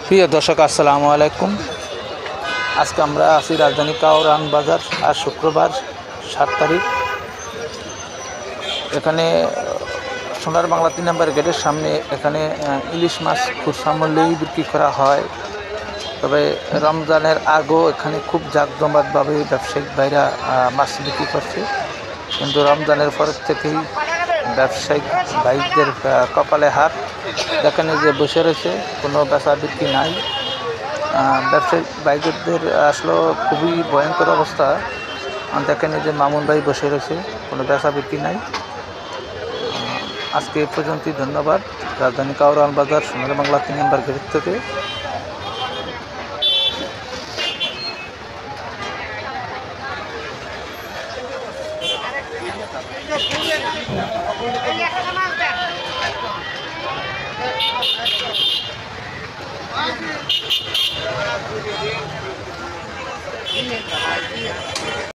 প্রিয় দর্শক আসসালামু আলাইকুম। আজকে আমরা আছি রাজধানী কাউরান বাজার। আর শুক্রবার 7 তারিখ। এখানে সোনার বাংলা 3 নম্বর গেটের সামনে এখানে ইলিশ মাছ খুচরা মূল্যেই বিক্রি করা হয়। তবে রমজানের আগেও এখানে খুব জাঁকজমকভাবে ব্যবসায়িক ভাইরা মাছ বিক্রি করছে, কিন্তু রমজানের পর থেকেই ব্যবসায়িক ভাইদের কপালে হাত। দেখেন যে বসে রয়েছে, কোনো বেচা বিক্রি নাই। ব্যবসায়িক ভাইদের আসলে খুবই ভয়ঙ্কর অবস্থা। দেখেন যে মামুন ভাই বসে রয়েছে, কোনো বেচা বিক্রি নাই। আজকে এ পর্যন্তই। ধন্যবাদ। রাজধানী কাউরান বাজার সোনার বাংলা 3 নম্বর গেট থেকে।